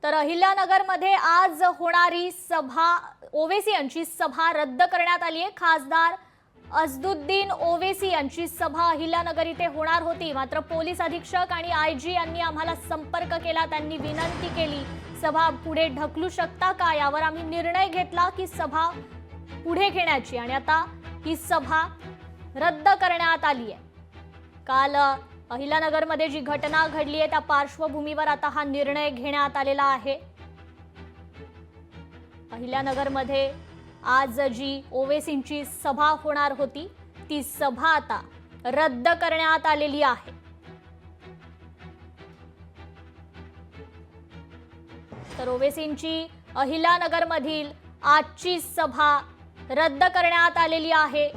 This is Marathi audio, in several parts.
तर अहिल्यानगरमध्ये आज होणारी सभा ओवेसी यांची सभा रद्द करण्यात आली आहे। खासदार असदुद्दीन ओवेसी यांची सभा अहिल्यानगर इथे होणार होती, मात्र पोलीस अधीक्षक आणि आयजी यांनी आम्हाला संपर्क केला। त्यांनी विनंती केली सभा पुढे ढकलू शकता का, यावर आम्ही निर्णय घेतला की सभा पुढे घेण्याची आणि आता ही सभा रद्द करण्यात आली आहे। काल अहिल्यानगरमध्ये जी घटना घडली आहे त्या पार्श्वभूमीवर आता हा निर्णय घेण्यात आलेला आहे। अहिल्यानगरमध्ये आज जी ओवेसींची सभा होणार होती ती सभा आता रद्द करण्यात आलेली आहे। तर ओवेसींची अहिल्यानगरमधील आजची सभा रद्द करण्यात आलेली आहे।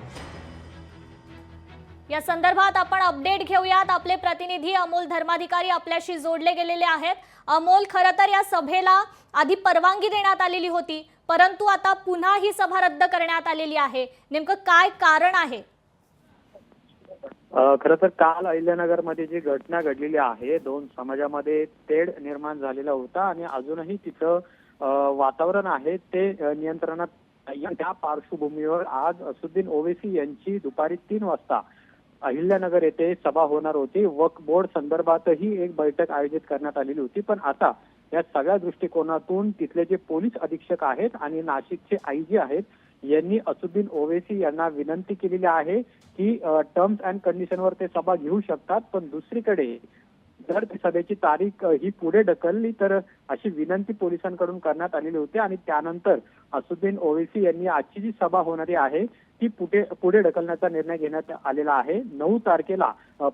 या संदर्भात आपण अपडेट घेऊयात। आपले प्रतिनिधी अमोल धर्माधिकारी आपल्याशी जोडले गेलेले आहेत। अमोल, खरं तर या सभेला आधी परवानगी देण्यात आलेली होती, परंतु आता पुन्हा ही सभा रद्द करण्यात आलेली आहे। नेमकं काय कारण आहे? खरं तर काल अहिल्यानगरमध्ये जी घटना घडलेली आहे, दोन समाजामध्ये तेढ निर्माण झालेला होता आणि अजूनही तिथं वातावरण आहे ते नियंत्रणात त्या पार्श्वभूमीवर आज असदुद्दीन ओवेसी यांची दुपारी 3 वाजता अहिल्यानगर येथे सभा होणार होती। वक्फ बोर्ड संदर्भातही एक बैठक आयोजित करण्यात आलेली होती, पण आता या सगळ्या दृष्टिकोनातून तिथले जे पोलीस अधीक्षक आहेत आणि नाशिकचे आयजी आहेत यांनी असदुद्दीन ओवेसी यांना विनंती केलेली आहे की टर्म्स अँड कंडिशनवर ते सभा घेऊ शकतात, पण दुसरीकडे जर सभेची तारीख ही पुढे ढकलली तर अशी विनंती पोलिसांकडून करण्यात आलेली होती आणि त्यानंतर असदुद्दीन ओवेसी यांनी आजची जी सभा होणारी आहे ती पुढे ढकलण्याचा निर्णय घेण्यात आलेला आहे। 9 तारखेला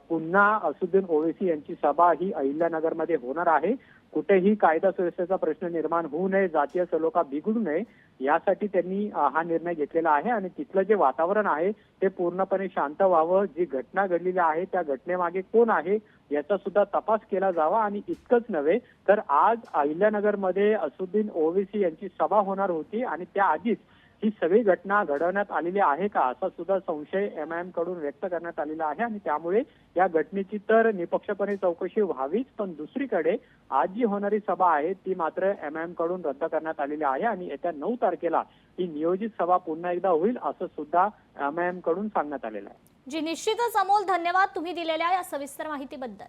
पुन्हा असदुद्दीन ओवेसी यांची सभा ही अहिल्यानगरमध्ये होणार आहे। कुठेही कायदा सुव्यवस्थेचा प्रश्न निर्माण होऊ नये, जातीय सलोखा बिघडू नये यासाठी त्यांनी हा निर्णय घेतलेला आहे आणि तिथलं जे वातावरण आहे ते पूर्णपणे शांत व्हावं। जी घटना घडलेली आहे त्या घटनेमागे कोण आहे याचा सुद्धा तपास केला जावा आणि इतकंच नव्हे तर आज अहिल्यानगरमध्ये असदुद्दीन ओवेसी यांची सभा होणार होती आणि त्याआधीच ही सगळी घटना घडवण्यात आलेली आहे का असा सुद्धा संशय एमआयएम कडून व्यक्त करण्यात आलेला आहे आणि त्यामुळे या घटनेची तर निपक्षपणे चौकशी व्हावीच, पण दुसरीकडे आज जी होणारी सभा आहे ती मात्र एमआयएम कडून रद्द करण्यात आलेली आहे आणि येत्या 9 तारखेला ही नियोजित सभा पुन्हा एकदा होईल असं सुद्धा एमआयएम कडून सांगण्यात आलेलं आहे। जी, निश्चितच अमोल, धन्यवाद तुम्ही दिलेल्या या सविस्तर माहितीबद्दल।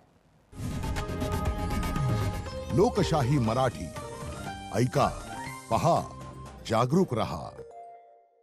लोकशाही मराठी ऐका, पहा, जागरूक रहा।